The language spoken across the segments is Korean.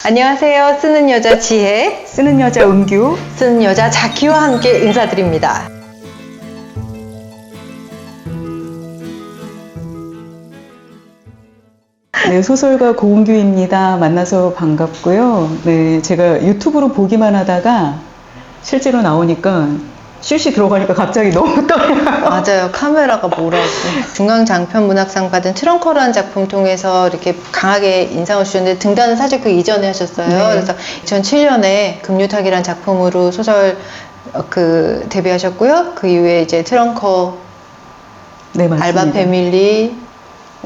안녕하세요. 쓰는 여자 지혜, 쓰는 여자 은규, 쓰는 여자 자키와 함께 인사드립니다. 네, 소설가 고은규입니다. 만나서 반갑고요. 네, 제가 유튜브로 보기만 하다가 실제로 나오니까 슛이 들어가니까 갑자기 너무 떨려요. 맞아요. 카메라가 뭐라고. 중앙장편문학상 받은 트렁커라는 작품 통해서 이렇게 강하게 인상을 주셨는데 등단은 사실 그 이전에 하셨어요. 네. 그래서 2007년에 금유탁이라는 작품으로 소설 데뷔하셨고요. 그 이후에 이제 트렁커, 네, 맞습니다. 알바 패밀리,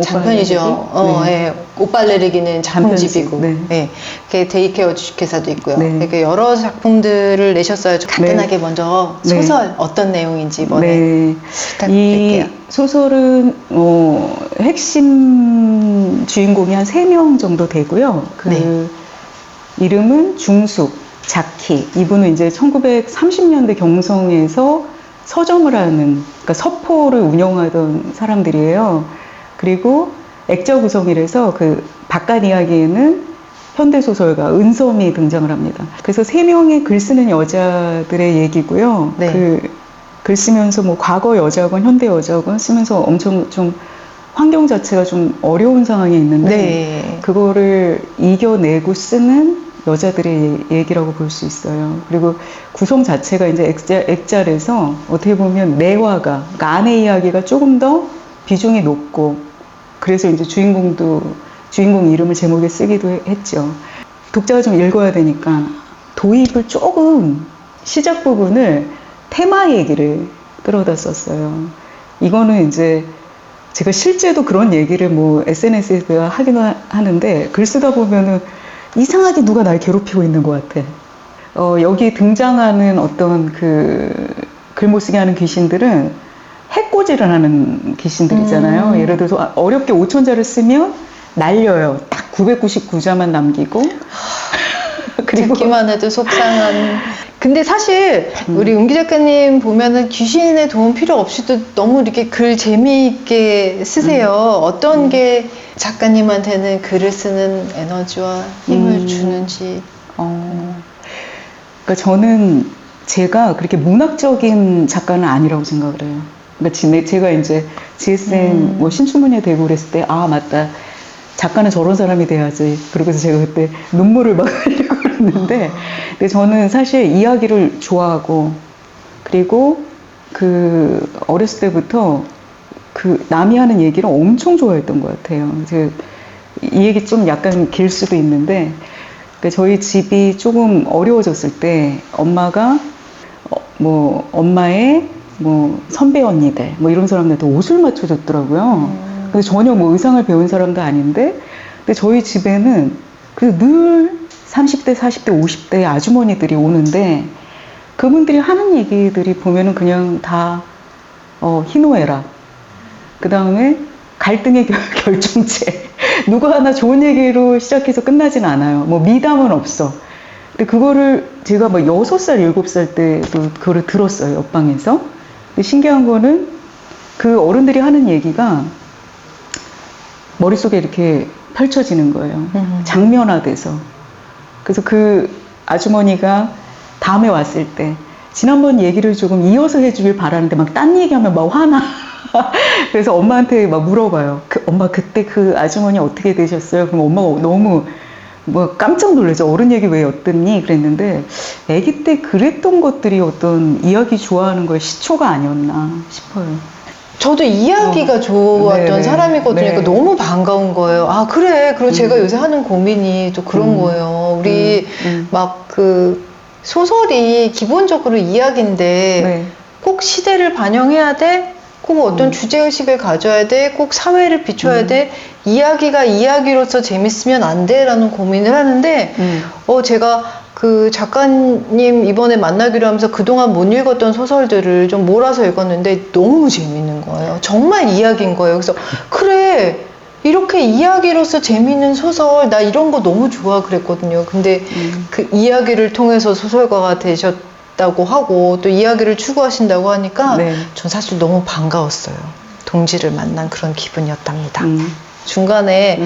장편이죠. 네. 예. 옷빨 내리기는 작품집이고, 장편집, 네. 예. 그 데이케어 주식회사도 있고요. 네. 이렇게 여러 작품들을 내셨어요. 좀 간단하게 먼저 네. 소설 어떤 내용인지 이번에 네. 부탁드릴게요. 이 소설은 핵심 주인공이 한 3명 정도 되고요. 그 네. 이름은 중숙, 자키. 이분은 이제 1930년대 경성에서 서점을 하는, 그러니까 서포를 운영하던 사람들이에요. 그리고 액자 구성이라서 그 바깥 이야기에는 현대소설가 은섬이 등장을 합니다. 그래서 3명의 글 쓰는 여자들의 얘기고요. 네. 그 글 쓰면서 뭐 과거 여자건 현대 여자건 쓰면서 엄청 좀 환경 자체가 좀 어려운 상황에 있는데 네. 그거를 이겨내고 쓰는 여자들의 얘기라고 볼 수 있어요. 그리고 구성 자체가 이제 액자라서 어떻게 보면 내화가, 그러니까 아내 이야기가 조금 더 비중이 높고 그래서 이제 주인공 이름을 제목에 쓰기도 했죠. 독자가 좀 읽어야 되니까 도입을 조금 시작 부분을 테마 얘기를 끌어다 썼어요. 이거는 이제 제가 실제도 그런 얘기를 뭐 SNS에 하긴 하는데 글 쓰다 보면은 이상하게 누가 날 괴롭히고 있는 것 같아. 여기 등장하는 어떤 그 글못쓰게 하는 귀신들은 해코지를 하는 귀신들이잖아요. 예를 들어서 어렵게 5천자를 쓰면 날려요. 딱 999자만 남기고. 그리고 듣기만 해도 속상한. 근데 사실 우리 은기 작가님 보면은 귀신의 도움 필요 없이도 너무 이렇게 글 재미있게 쓰세요. 어떤 게 작가님한테는 글을 쓰는 에너지와 힘을 주는지. 그러니까 저는 제가 그렇게 문학적인 작가는 아니라고 생각을 해요. 그러니까 제가 이제 GSM 뭐 신춘문예 되고 그랬을 때, 아, 맞다. 작가는 저런 사람이 돼야지. 그러고서 제가 그때 눈물을 막 흘리고 그랬는데, 근데 저는 사실 이야기를 좋아하고, 그리고 그 어렸을 때부터 그 남이 하는 얘기를 엄청 좋아했던 것 같아요. 이 얘기 좀 약간 길 수도 있는데, 그러니까 저희 집이 조금 어려워졌을 때 엄마가 뭐 엄마의 뭐 선배 언니들 뭐 이런 사람들한테 옷을 맞춰줬더라고요. 근데 전혀 뭐 의상을 배운 사람도 아닌데, 근데 저희 집에는 그 늘 30대, 40대, 50대 아주머니들이 오는데 그분들이 하는 얘기들이 보면은 그냥 다 희노애락, 그 다음에 갈등의 결정체. 누가 하나 좋은 얘기로 시작해서 끝나진 않아요. 뭐 미담은 없어. 근데 그거를 제가 막 6살, 7살 때도 그거를 들었어요, 옆방에서. 근데 신기한 거는 그 어른들이 하는 얘기가 머릿속에 이렇게 펼쳐지는 거예요. 장면화돼서. 그래서 그 아주머니가 다음에 왔을 때 지난번 얘기를 조금 이어서 해주길 바라는데 막 딴 얘기하면 막 화나. 그래서 엄마한테 막 물어봐요. 엄마 그때 그 아주머니 어떻게 되셨어요? 그럼 엄마가 너무 뭐 깜짝 놀라죠. 어른 얘기 왜 엿듣니? 그랬는데 아기 때 그랬던 것들이 어떤 이야기 좋아하는 거에 시초가 아니었나 싶어요. 저도 이야기가 좋았던 네네. 사람이거든요. 네. 그러니까 너무 반가운 거예요. 아, 그래. 그리고 제가 요새 하는 고민이 또 그런 거예요. 우리 막 그 소설이 기본적으로 이야기인데 네. 꼭 시대를 반영해야 돼? 꼭 어떤 주제의식을 가져야 돼? 꼭 사회를 비춰야 돼? 이야기가 이야기로서 재밌으면 안 돼? 라는 고민을 하는데, 제가 그 작가님 이번에 만나기로 하면서 그동안 못 읽었던 소설들을 좀 몰아서 읽었는데 너무 재밌는 거예요. 정말 이야기인 거예요. 그래서, 그래. 이렇게 이야기로서 재밌는 소설, 나 이런 거 너무 좋아 그랬거든요. 근데 그 이야기를 통해서 소설가가 되셨다고 하고 또 이야기를 추구하신다고 하니까 네. 전 사실 너무 반가웠어요. 동지를 만난 그런 기분이었답니다. 중간에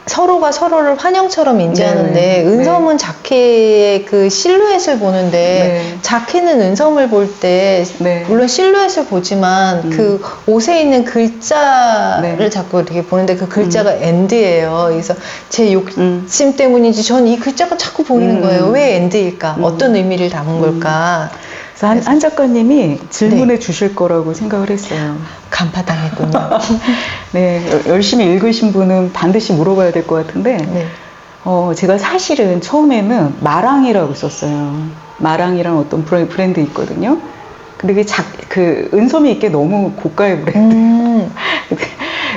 서로가 서로를 환영처럼 인지하는데 네. 은섬은 자키의 그 실루엣을 보는데 네. 자키는 은섬을 볼 때 네. 물론 실루엣을 보지만 그 옷에 있는 글자를 네. 자꾸 이렇게 보는데 그 글자가 엔드예요. 그래서 제 욕심 때문인지 전 이 글자가 자꾸 보이는 거예요. 왜 엔드일까? 어떤 의미를 담은 걸까? 그래서 한 작가님이 질문해 주실 거라고 생각을 했어요. 간파당했군요. 네, 열심히 읽으신 분은 반드시 물어봐야 될 것 같은데, 네. 제가 사실은 처음에는 마랑이라고 썼어요. 마랑이라는 어떤 브랜드 있거든요. 근데 그 은섬이 있게 너무 고가의 브랜드.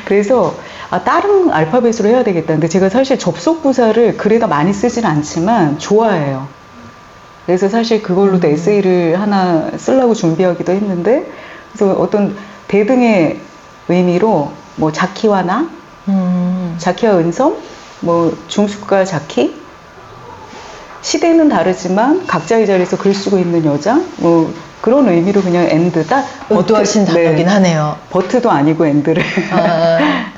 그래서, 다른 알파벳으로 해야 되겠다. 근데 제가 사실 접속 부사를 글에다 많이 쓰진 않지만 좋아해요. 그래서 사실 그걸로도 에세이를 하나 쓰려고 준비하기도 했는데, 그래서 어떤 대등의 의미로 뭐 자키와 나, 자키와 은섬, 뭐 중수가 자키, 시대는 다르지만 각자의 자리에서 글 쓰고 있는 여자, 뭐 그런 의미로 그냥 엔드다. 의도하신 단어긴 하네요. 버트도 아니고 엔드를.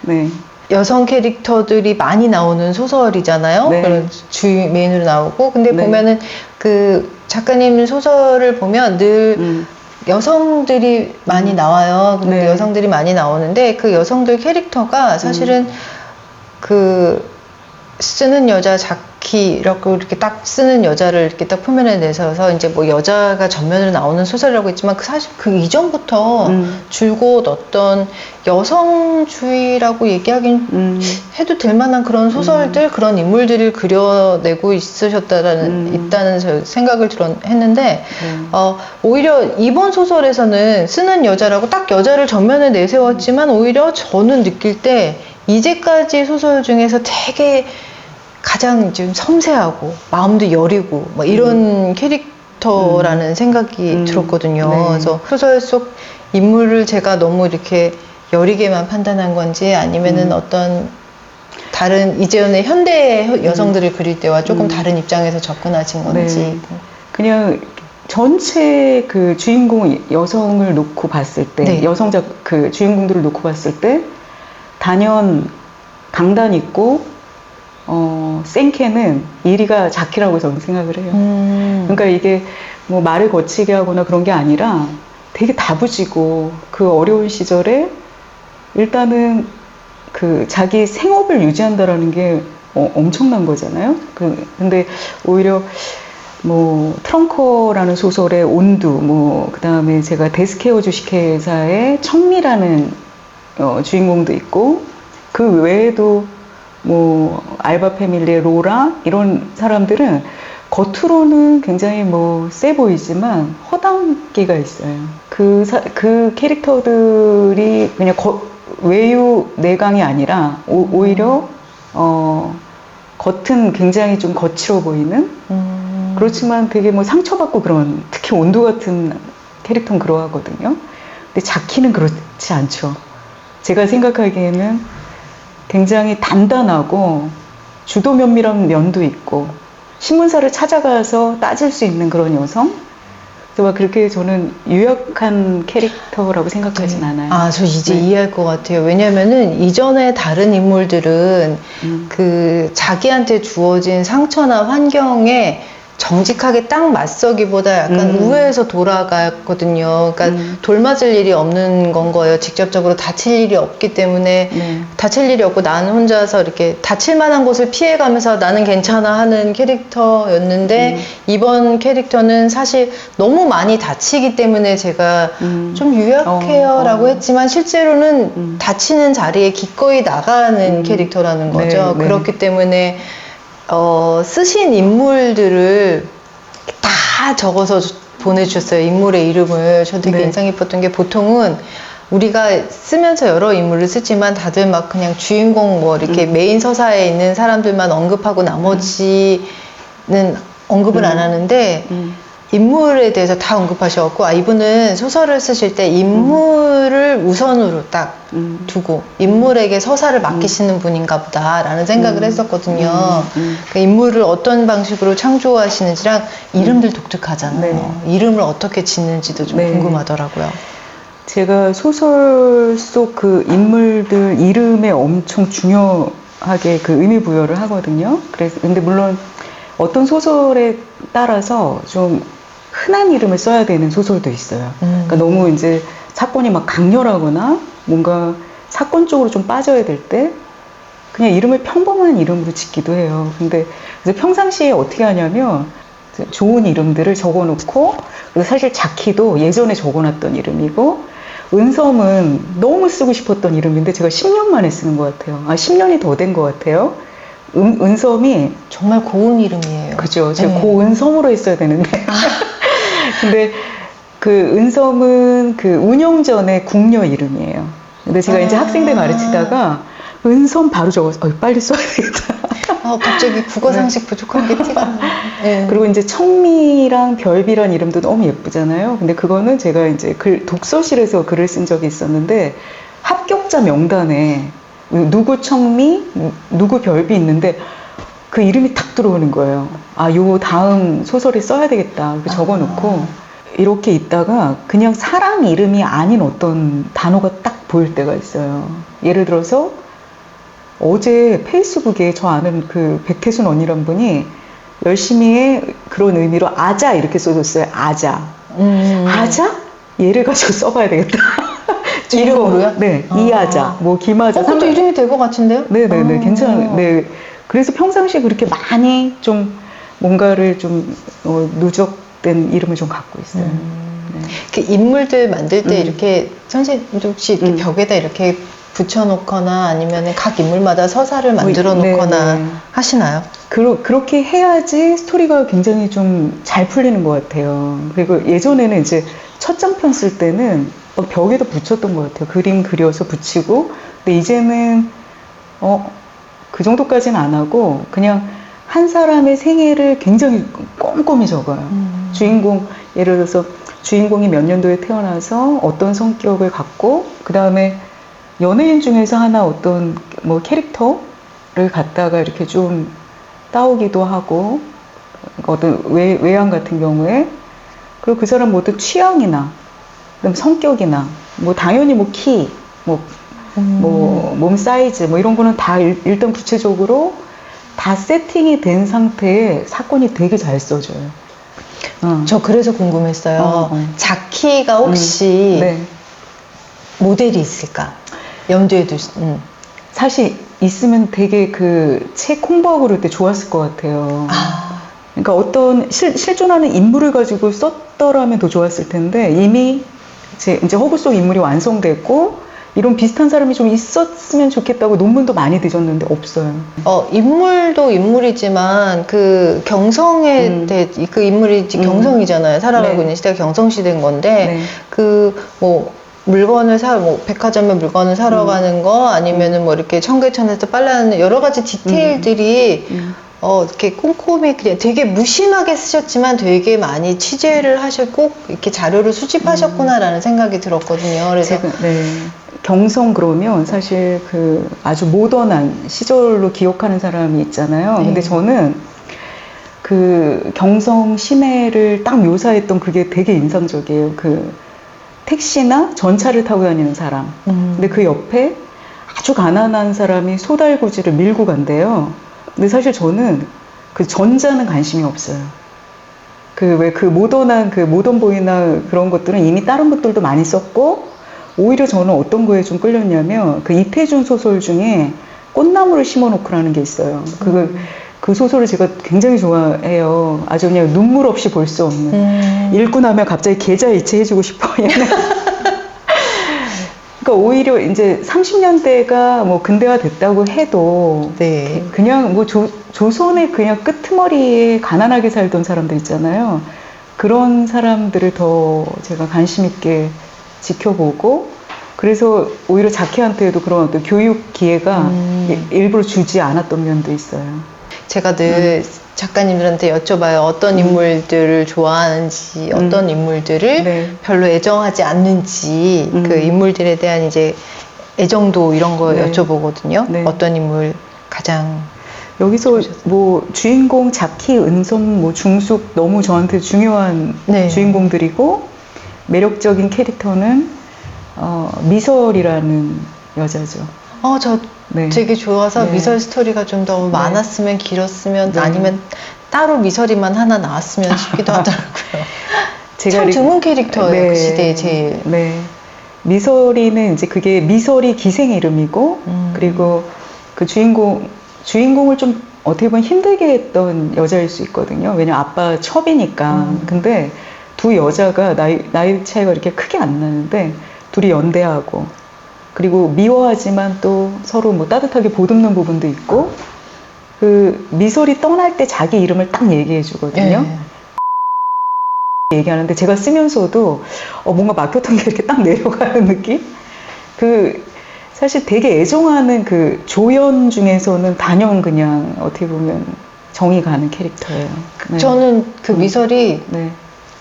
네. 여성 캐릭터들이 많이 나오는 소설이잖아요. 네. 그런 주인 메인으로 나오고. 근데 네. 보면은 그 작가님 소설을 보면 늘 여성들이 많이 나와요. 근데 네. 여성들이 많이 나오는데 그 여성들 캐릭터가 사실은 그 쓰는 여자 자키라고 이렇게 딱 쓰는 여자를 이렇게 딱 표면에 내서서 이제 뭐 여자가 전면으로 나오는 소설이라고 했지만 사실 그 이전부터 줄곧 어떤 여성주의라고 얘기하긴 해도 될 만한 그런 소설들, 그런 인물들을 그려내고 있다는 생각을 했는데, 오히려 이번 소설에서는 쓰는 여자라고 딱 여자를 전면에 내세웠지만 오히려 저는 느낄 때 이제까지 소설 중에서 되게 가장 좀 섬세하고 마음도 여리고 뭐 이런 캐릭터라는 생각이 들었거든요. 네. 그래서 소설 속 인물을 제가 너무 이렇게 여리게만 판단한 건지 아니면은 어떤 다른 이제는 현대 여성들을 그릴 때와 조금 다른 입장에서 접근하신 건지. 네. 그냥 전체 그 주인공 여성을 놓고 봤을 때, 네. 그 주인공들을 놓고 봤을 때 단연 강단 있고 생캐는 이리가 자키라고 저는 생각을 해요. 그러니까 이게 뭐 말을 거치게 하거나 그런 게 아니라 되게 다부지고 그 어려운 시절에 일단은 그 자기 생업을 유지한다라는 게 엄청난 거잖아요. 근데 오히려 뭐 트렁커라는 소설의 온두, 뭐 그다음에 제가 데스케어 주식회사의 청미라는 주인공도 있고 그 외에도 뭐 알바 패밀리의 로라 이런 사람들은 겉으로는 굉장히 뭐 세 보이지만 허당기가 있어요. 그 캐릭터들이 그냥 외유 내강이 아니라 오히려 겉은 굉장히 좀 거칠어 보이는 그렇지만 되게 뭐 상처받고 그런 특히 온두 같은 캐릭터는 그러하거든요. 근데 자키는 그렇지 않죠. 제가 생각하기에는 굉장히 단단하고 주도 면밀한 면도 있고 신문사를 찾아가서 따질 수 있는 그런 여성? 그래서 그렇게 저는 유약한 캐릭터라고 생각하진 않아요. 저 이제 이해할 것 같아요. 왜냐면은 이전에 다른 인물들은 그 자기한테 주어진 상처나 환경에 정직하게 딱 맞서기보다 약간 우회해서 돌아갔거든요. 그러니까 돌맞을 일이 없는 건 거예요. 직접적으로 다칠 일이 없기 때문에 다칠 일이 없고 나는 혼자서 이렇게 다칠 만한 곳을 피해가면서 나는 괜찮아 하는 캐릭터였는데 이번 캐릭터는 사실 너무 많이 다치기 때문에 제가 좀 유약해요 라고 했지만 실제로는 다치는 자리에 기꺼이 나가는 캐릭터라는 거죠. 네. 그렇기 때문에 쓰신 인물들을 다 적어서 보내주셨어요. 인물의 이름을. 저 되게 인상 깊었던 게 보통은 우리가 쓰면서 여러 인물을 쓰지만 다들 막 그냥 주인공 뭐 이렇게 메인 서사에 있는 사람들만 언급하고 나머지는 언급을 안 하는데 인물에 대해서 다 언급하셔갖고 이분은 소설을 쓰실 때 인물을 우선으로 딱 두고 인물에게 서사를 맡기시는 분인가 보다라는 생각을 했었거든요. 그 인물을 어떤 방식으로 창조하시는지랑 이름들 독특하잖아요. 이름을 어떻게 짓는지도 좀 궁금하더라고요. 제가 소설 속 그 인물들 이름에 엄청 명확하게 그 의미 부여를 하거든요. 그래서 근데 물론 어떤 소설에 따라서 좀 흔한 이름을 써야 되는 소설도 있어요. 그러니까 너무 이제 사건이 막 강렬하거나 뭔가 사건 쪽으로 좀 빠져야 될 때 그냥 이름을 평범한 이름으로 짓기도 해요. 근데 그래서 평상시에 어떻게 하냐면 좋은 이름들을 적어놓고, 그리고 사실 자키도 예전에 적어놨던 이름이고, 은섬은 너무 쓰고 싶었던 이름인데 제가 10년 만에 쓰는 것 같아요. 10년이 더 된 것 같아요. 은섬이 정말 고운 이름이에요. 그죠. 제가 네. 고은섬으로 했어야 되는데. 근데 그 은섬은 그 운영전의 궁녀 이름이에요. 근데 제가 이제 학생들 가르치다가 은섬 바로 적어서 빨리 써야 되겠다. 갑자기 국어 상식 부족한 게 티가 나요. 네. 그리고 이제 청미랑 별비란 이름도 너무 예쁘잖아요. 근데 그거는 제가 이제 독서실에서 글을 쓴 적이 있었는데 합격자 명단에 누구 청미, 누구 별비 있는데 그 이름이 탁 들어오는 거예요. 요 다음 소설에 써야 되겠다. 이렇게 적어놓고 이렇게 있다가 그냥 사람 이름이 아닌 어떤 단어가 딱 보일 때가 있어요. 예를 들어서 어제 페이스북에 저 아는 그 백혜순 언니란 분이 열심히 해 그런 의미로 아자 이렇게 써줬어요. 아자. 아자? 얘를 가지고 써봐야 되겠다. 이름으로요? 네. 이아자, 뭐 김아자. 그것도 이름이 될 것 같은데요? 네네네. 괜찮아요. 네. 그래서 평상시에 그렇게 많이 좀 뭔가를 좀 누적된 이름을 좀 갖고 있어요. 네. 이렇게 인물들 만들 때 이렇게 선생님도 혹시 이렇게 벽에다 이렇게 붙여놓거나 아니면 각 인물마다 서사를 만들어 놓거나 네네. 하시나요? 그렇게 해야지 스토리가 굉장히 좀 잘 풀리는 것 같아요. 그리고 예전에는 이제 첫 장편 쓸 때는 막 벽에도 붙였던 것 같아요. 그림 그려서 붙이고. 근데 이제는 그 정도까지는 안 하고 그냥 한 사람의 생애를 굉장히 꼼꼼히 적어요. 주인공, 예를 들어서 주인공이 몇 년도에 태어나서 어떤 성격을 갖고, 그 다음에 연예인 중에서 하나 어떤 뭐 캐릭터를 갖다가 이렇게 좀 따오기도 하고, 어떤 외양 같은 경우에, 그리고 그 사람 뭐 어떤 취향이나, 그다음 성격이나, 뭐 당연히 뭐 키, 뭐 몸 사이즈, 뭐 이런 거는 다 일단 구체적으로 다 세팅이 된 상태에 사건이 되게 잘 써져요. 저 그래서 궁금했어요. 자키가 혹시 네. 모델이 있을까? 염두에 사실 있으면 되게 그 책 홍보하고 그럴 때 좋았을 것 같아요. 그러니까 어떤 실존하는 인물을 가지고 썼더라면 더 좋았을 텐데 이미 이제 허구 속 인물이 완성됐고 이런 비슷한 사람이 좀 있었으면 좋겠다고 논문도 많이 뒤졌는데 없어요. 인물도 인물이지만 그 경성에 대해 그 인물이 경성이잖아요. 살아가고 네. 있는 시대가 경성 시대인 건데 네. 그 뭐 물건을 백화점에 물건을 사러 가는 거 아니면은 뭐 이렇게 청계천에서 빨라는 여러 가지 디테일들이 이렇게 꼼꼼히 그냥 되게 무심하게 쓰셨지만 되게 많이 취재를 하셨고 이렇게 자료를 수집하셨구나라는 생각이 들었거든요. 그래서 네. 경성 그러면 사실 그 아주 모던한 시절로 기억하는 사람이 있잖아요. 근데 저는 그 경성 시내를 딱 묘사했던 그게 되게 인상적이에요. 그 택시나 전차를 타고 다니는 사람. 근데 그 옆에 아주 가난한 사람이 소달구지를 밀고 간대요. 근데 사실 저는 그 전자는 관심이 없어요. 그 모던한 그 모던보이나 그런 것들은 이미 다른 것들도 많이 썼고, 오히려 저는 어떤 거에 좀 끌렸냐면 그 이태준 소설 중에 꽃나무를 심어놓고라는 게 있어요. 그 소설을 제가 굉장히 좋아해요. 아주 그냥 눈물 없이 볼 수 없는. 읽고 나면 갑자기 계좌이체 해주고 싶어. 그러니까 오히려 이제 30년대가 뭐 근대화 됐다고 해도 네. 그냥 뭐 조선의 그냥 끄트머리에 가난하게 살던 사람들 있잖아요. 그런 사람들을 더 제가 관심 있게 지켜보고, 그래서 오히려 자키한테도 그런 어떤 교육 기회가 일부러 주지 않았던 면도 있어요. 제가 늘 작가님들한테 여쭤봐요. 어떤 인물들을 좋아하는지, 어떤 인물들을 네. 별로 애정하지 않는지, 그 인물들에 대한 이제 애정도 이런 거 네. 여쭤보거든요. 네. 어떤 인물 가장 여기서 뭐 주인공 자키, 은섬, 뭐 중숙 너무 저한테 중요한 네. 주인공들이고, 매력적인 캐릭터는 미설이라는 여자죠. 저 네. 되게 좋아서 네. 미설 스토리가 좀 더 많았으면 길었으면 네. 아니면 따로 미설이만 하나 나왔으면 싶기도 하더라고요. 제가 참 이렇게- 드문 캐릭터예요. 네. 그 시대에 제일. 네. 미설이는 이제 그게 미설이 기생 이름이고, 그리고 그 주인공을 좀 어떻게 보면 힘들게 했던 여자일 수 있거든요. 왜냐면 아빠 첩이니까. 근데 두 여자가 나이 차이가 이렇게 크게 안 나는데, 둘이 연대하고, 그리고 미워하지만 또 서로 뭐 따뜻하게 보듬는 부분도 있고, 그 미설이 떠날 때 자기 이름을 딱 얘기해 주거든요. 예. 얘기하는데 제가 쓰면서도 뭔가 막혔던 게 이렇게 딱 내려가는 느낌? 사실 되게 애정하는 그 조연 중에서는 단연 그냥 어떻게 보면 정이 가는 캐릭터예요. 네. 저는 그 미설이 네.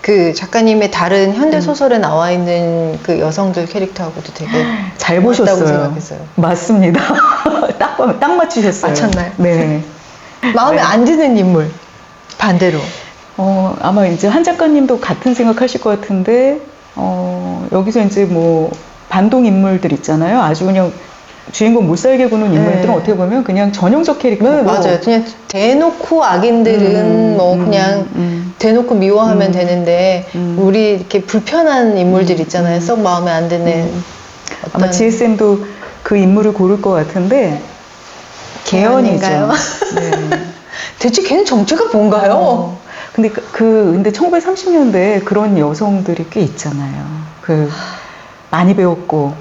그 작가님의 다른 현대 소설에 나와 있는 그 여성들 캐릭터하고도 되게 잘 맞다고 보셨어요. 생각했어요. 맞습니다. 딱 맞추셨어요. 맞췄나요? 네. 마음에 네. 안 드는 인물 반대로. 아마 이제 한 작가님도 같은 생각하실 것 같은데, 여기서 이제 뭐, 반동 인물들 있잖아요. 아주 그냥 주인공 못 살게 구는 인물들은 네. 어떻게 보면 그냥 전형적 캐릭터고. 네, 맞아요. 그냥 대놓고 악인들은 그냥 대놓고 미워하면 되는데, 우리 이렇게 불편한 인물들 있잖아요. 썩 마음에 안 드는. 아마 GSM도 그 인물을 고를 것 같은데, 개연이죠. 개연인가요? 네. 대체 걔는 정체가 뭔가요? 근데 1930년대에 그런 여성들이 꽤 있잖아요. 많이 배웠고,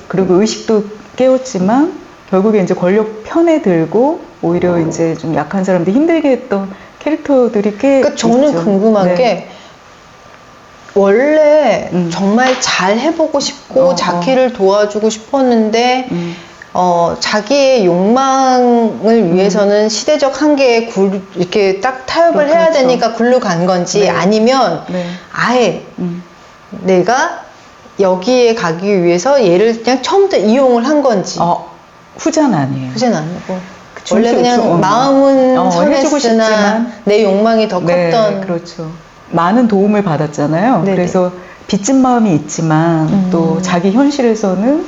그리고 의식도 깨웠지만, 결국에 이제 권력 편에 들고, 오히려 이제 좀 약한 사람들 힘들게 했던 캐릭터들이 꽤. 그러니까 저는 있죠. 궁금한 네. 게, 원래 정말 잘 해보고 싶고, 자기를 도와주고 싶었는데, 자기의 욕망을 위해서는 시대적 한계에 이렇게 딱 타협을 해야 그렇죠. 되니까 굴러 간 건지 네. 아니면 네. 아예 내가 여기에 가기 위해서 얘를 그냥 처음부터 이용을 한 건지. 후자는 아니에요. 그전 아니고. 중- 원래 그냥 중- 마음은 해주고 선했으나 싶지만. 내 욕망이 더 컸던. 네, 그렇죠. 많은 도움을 받았잖아요. 네네. 그래서 빚진 마음이 있지만 또 자기 현실에서는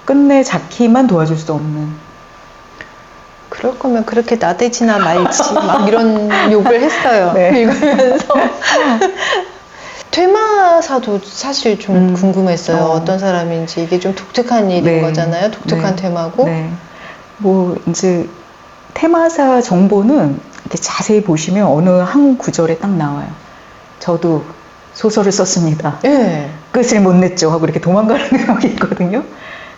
끝내 자기만 도와줄 수 없는. 그럴 거면 그렇게 나대지나 말지 막 이런 욕을 했어요. 네. 읽으면서. 퇴마사도 사실 좀 궁금했어요. 어떤 사람인지. 이게 좀 독특한 일인 네. 거잖아요. 독특한 네. 테마고. 네. 뭐 이제 테마사 정보는 이렇게 자세히 보시면 어느 한 구절에 딱 나와요. 저도 소설을 썼습니다. 예. 끝을 못 냈죠 하고 이렇게 도망가는 내용이 있거든요.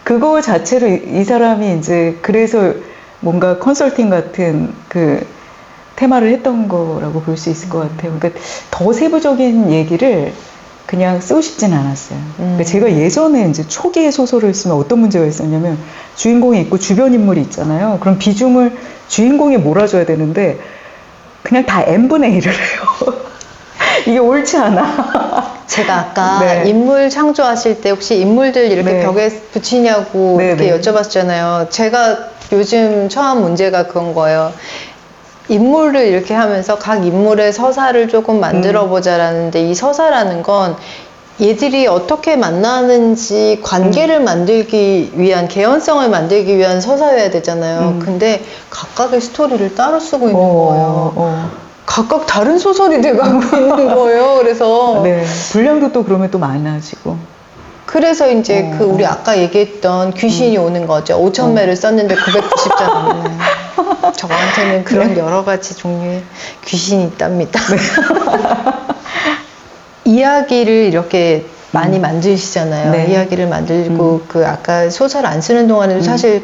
그거 자체로 이 사람이 이제 그래서 뭔가 컨설팅 같은 그 테마를 했던 거라고 볼 수 있을 것 같아요. 그러니까 더 세부적인 얘기를 그냥 쓰고 싶진 않았어요. 그러니까 제가 예전에 이제 초기의 소설을 쓰면 어떤 문제가 있었냐면 주인공이 있고 주변 인물이 있잖아요. 그럼 비중을 주인공이 몰아줘야 되는데 그냥 다 n분의 1을 해요. 이게 옳지 않아. 제가 아까 네. 인물 창조하실 때 혹시 인물들 이렇게 네. 벽에 붙이냐고 네, 이렇게 네. 여쭤봤잖아요. 제가 요즘 처한 문제가 그런 거예요. 인물을 이렇게 하면서 각 인물의 서사를 조금 만들어 보자라는데 이 서사라는 건 얘들이 어떻게 만나는지 관계를 만들기 위한 개연성을 만들기 위한 서사여야 되잖아요. 근데 각각의 스토리를 따로 쓰고 있는 거예요. 각각 다른 소설이 돼가고 있는 거예요. 그래서 네, 분량도 또 그러면 또 많아지고. 그래서 이제 그 우리 아까 얘기했던 귀신이 오는 거죠. 5,000매를 썼는데 990장. 저한테는 그런 여러 가지 종류의 귀신이 있답니다. 이야기를 이렇게 많이 만드시잖아요. 네. 이야기를 만들고 그 아까 소설 안 쓰는 동안에도 사실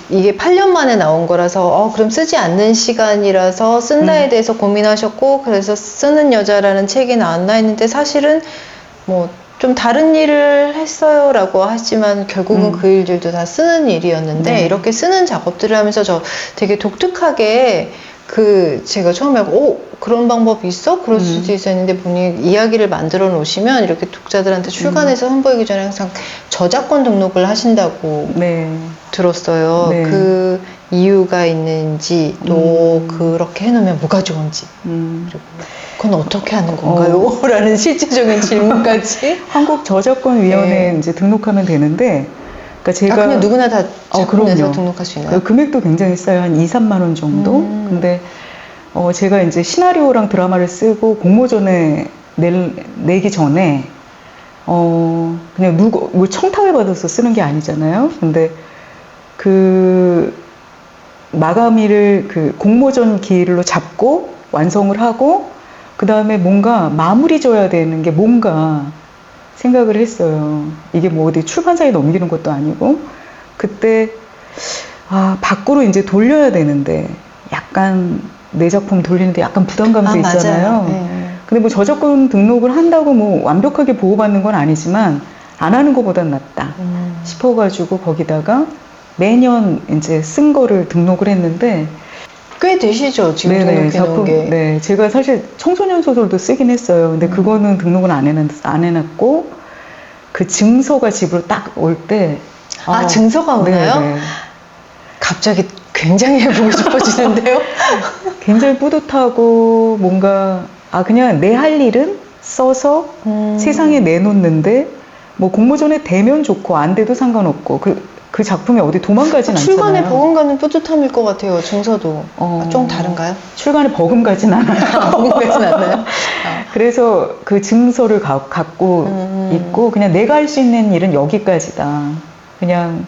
이게 8년 만에 나온 거라서 그럼 쓰지 않는 시간이라서 쓴다에 대해서 고민하셨고 그래서 쓰는 여자라는 책이 나왔나 했는데 사실은 뭐 좀 다른 일을 했어요라고 하지만 결국은 그 일들도 다 쓰는 일이었는데 네. 이렇게 쓰는 작업들을 하면서 저 되게 독특하게 제가 처음에 그런 방법이 있어? 그럴 수도 있었는데 분이 이야기를 만들어 놓으시면 이렇게 독자들한테 출간해서 선보이기 전에 항상 저작권 등록을 하신다고 네. 들었어요. 네. 그 이유가 있는지 또 그렇게 해놓으면 뭐가 좋은지 그리고 그건 어떻게 하는 건가요? 라는 실질적인 질문까지 한국저작권위원회에 네. 이제 등록하면 되는데 그러니까 제가 그냥 누구나 다 작품내서 그럼요. 등록할 수 있나요? 그 금액도 굉장히 싸요. 한 2, 3만 원 정도. 근데 제가 이제 시나리오랑 드라마를 쓰고 공모전에 내기 전에 그냥 뭐 청탁을 받아서 쓰는 게 아니잖아요. 근데 그 마감일을 그 공모전 기일로 잡고 완성을 하고 그 다음에 뭔가 마무리 져야 되는 게 뭔가 생각을 했어요. 이게 뭐 어디 출판사에 넘기는 것도 아니고 그때 밖으로 이제 돌려야 되는데 약간 내 작품 돌리는데 약간 부담감도 있잖아요. 네. 근데 뭐 저작권 등록을 한다고 뭐 완벽하게 보호받는 건 아니지만 안 하는 것보단 낫다 싶어가지고 거기다가 매년 이제 쓴 거를 등록을 했는데 꽤 되시죠 지금 등록해놓은 게. 네, 제가 사실 청소년 소설도 쓰긴 했어요. 근데 그거는 등록은 안 해놨고 그 증서가 집으로 딱 올 때 증서가 오나요? 네. 갑자기 굉장히 해보고 싶어지는데요. 굉장히 뿌듯하고 뭔가 그냥 내 할 일은 써서 세상에 내놓는데 뭐 공모전에 되면 좋고 안 돼도 상관없고 그 작품이 어디 도망가진 않잖아요. 출간에 버금가는 뿌듯함일 것 같아요. 증서도. 좀 다른가요? 출간에 버금가진 않아요. 버금가진 않아요? 그래서 그 증서를 갖고 있고 그냥 내가 할 수 있는 일은 여기까지다. 그냥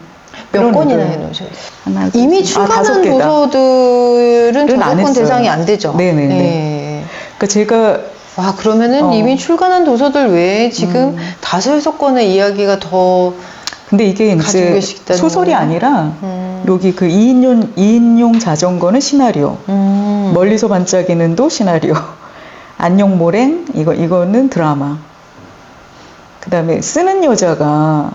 몇 권이나 해놓으셨어요? 하나, 이미 출간한 5개다. 도서들은 저작권 했어요. 대상이 안 되죠? 네네네. 네. 그러니까 제가 그러면은 이미 출간한 도서들 외에 지금 5, 6권의 이야기가 더 근데 이게 이제 소설이 아니라 여기 그 2인용 자전거는 시나리오, 멀리서 반짝이는 도 시나리오, 안녕모랭 이거는 드라마. 그다음에 쓰는 여자가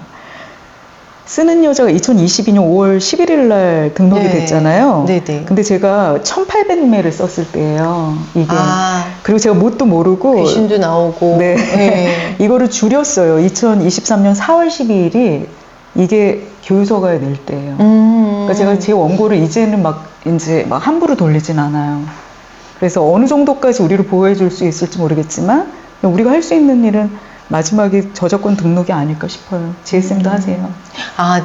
2022년 5월 11일 날 등록이 됐잖아요. 네네. 근데 제가 1800매를 썼을 때예요. 이게. 그리고 제가 못도 모르고 귀신도 나오고. 네. 네. 이거를 줄였어요. 2023년 4월 12일이 이게 교유서가에 낼 때예요. 그러니까 제가 제 원고를 이제는 막 함부로 돌리진 않아요. 그래서 어느 정도까지 우리를 보호해 줄 수 있을지 모르겠지만 우리가 할 수 있는 일은 마지막에 저작권 등록이 아닐까 싶어요. GSM도 하세요.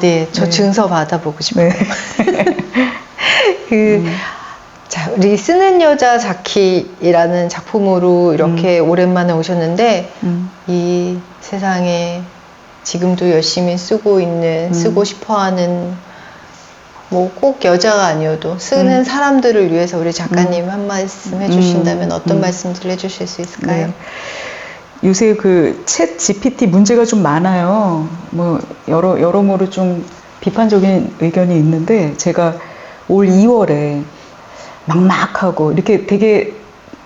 네. 저 증서 받아보고 싶어요. 네. 자, 우리 쓰는 여자 자키라는 작품으로 이렇게 오랜만에 오셨는데 이 세상에 지금도 열심히 쓰고 있는, 쓰고 싶어하는 뭐 꼭 여자가 아니어도 쓰는 사람들을 위해서 우리 작가님 한 말씀 해주신다면 어떤 말씀들 해주실 수 있을까요? 네. 요새 그 챗 GPT 문제가 좀 많아요. 뭐 여러모로 좀 비판적인 의견이 있는데 제가 올 2월에 막막하고 이렇게 되게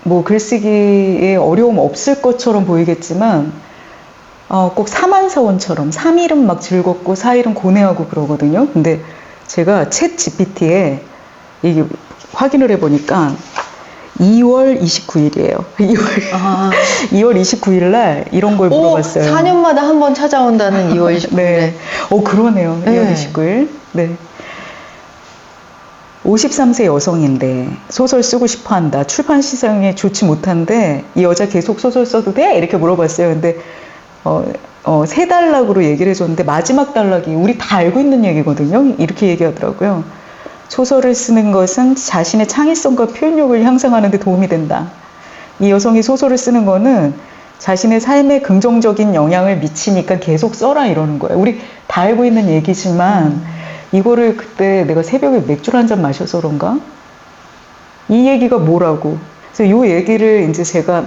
뭐 글쓰기에 어려움 없을 것처럼 보이겠지만 꼭 사만사원처럼 3일은 막 즐겁고 4일은 고뇌하고 그러거든요. 근데 제가 챗 GPT에 이게 확인을 해보니까 2월 29일이에요. 2월 29일 날 이런 걸 물어봤어요. 4년마다 한 번 찾아온다는 2월 29일. 네. 그러네요. 2월 29일. 네. 53세 여성인데 소설 쓰고 싶어 한다. 출판 시장에 좋지 못한데 이 여자 계속 소설 써도 돼? 이렇게 물어봤어요. 근데 3단락으로 얘기를 해줬는데 마지막 단락이 우리 다 알고 있는 얘기거든요. 이렇게 얘기하더라고요. 소설을 쓰는 것은 자신의 창의성과 표현력을 향상하는 데 도움이 된다. 이 여성이 소설을 쓰는 거는 자신의 삶에 긍정적인 영향을 미치니까 계속 써라 이러는 거예요. 우리 다 알고 있는 얘기지만 이거를 그때 내가 새벽에 맥주를 한 잔 마셔서 그런가? 이 얘기가 뭐라고. 그래서 이 얘기를 이제 제가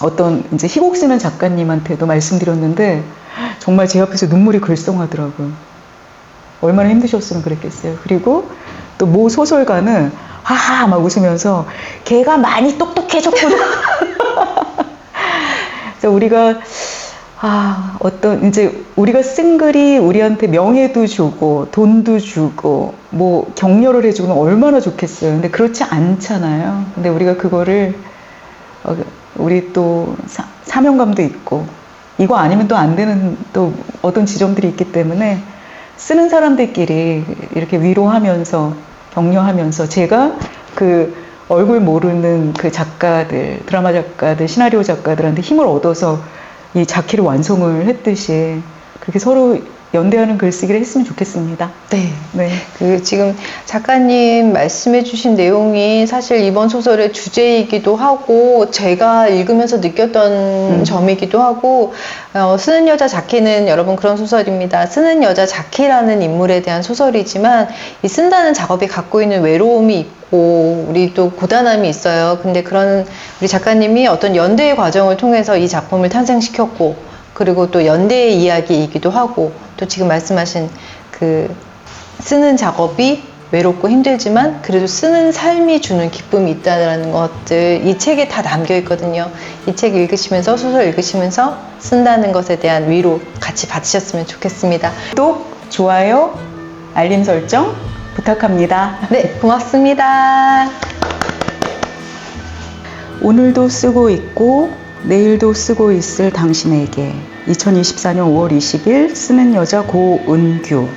어떤 이제 희곡 쓰는 작가님한테도 말씀드렸는데 정말 제 앞에서 눈물이 글썽하더라고요. 얼마나 힘드셨으면 그랬겠어요. 그리고 또 모 소설가는 하하 막 웃으면서 걔가 많이 똑똑해졌구나. 그래서 우리가 이제 우리가 쓴 글이 우리한테 명예도 주고 돈도 주고 뭐 격려를 해주면 얼마나 좋겠어요. 근데 그렇지 않잖아요. 근데 우리가 그거를 우리 또 사명감도 있고 이거 아니면 또 안 되는 또 어떤 지점들이 있기 때문에 쓰는 사람들끼리 이렇게 위로하면서 격려하면서 제가 그 얼굴 모르는 그 작가들, 드라마 작가들, 시나리오 작가들한테 힘을 얻어서 이 자키를 완성을 했듯이 그렇게 서로 연대하는 글쓰기를 했으면 좋겠습니다. 네. 네. 그 지금 작가님 말씀해주신 내용이 사실 이번 소설의 주제이기도 하고 제가 읽으면서 느꼈던 점이기도 하고 쓰는 여자 자키는 여러분 그런 소설입니다. 쓰는 여자 자키라는 인물에 대한 소설이지만 이 쓴다는 작업이 갖고 있는 외로움이 있고 우리 또 고단함이 있어요. 근데 그런 우리 작가님이 어떤 연대의 과정을 통해서 이 작품을 탄생시켰고 그리고 또 연대의 이야기이기도 하고 또 지금 말씀하신 그 쓰는 작업이 외롭고 힘들지만 그래도 쓰는 삶이 주는 기쁨이 있다는 것들 이 책에 다 담겨 있거든요. 이 책 읽으시면서 소설 읽으시면서 쓴다는 것에 대한 위로 같이 받으셨으면 좋겠습니다. 구독, 좋아요, 알림 설정 부탁합니다. 네, 고맙습니다. 오늘도 쓰고 있고 내일도 쓰고 있을 당신에게 2024년 5월 20일 쓰는 여자 고은규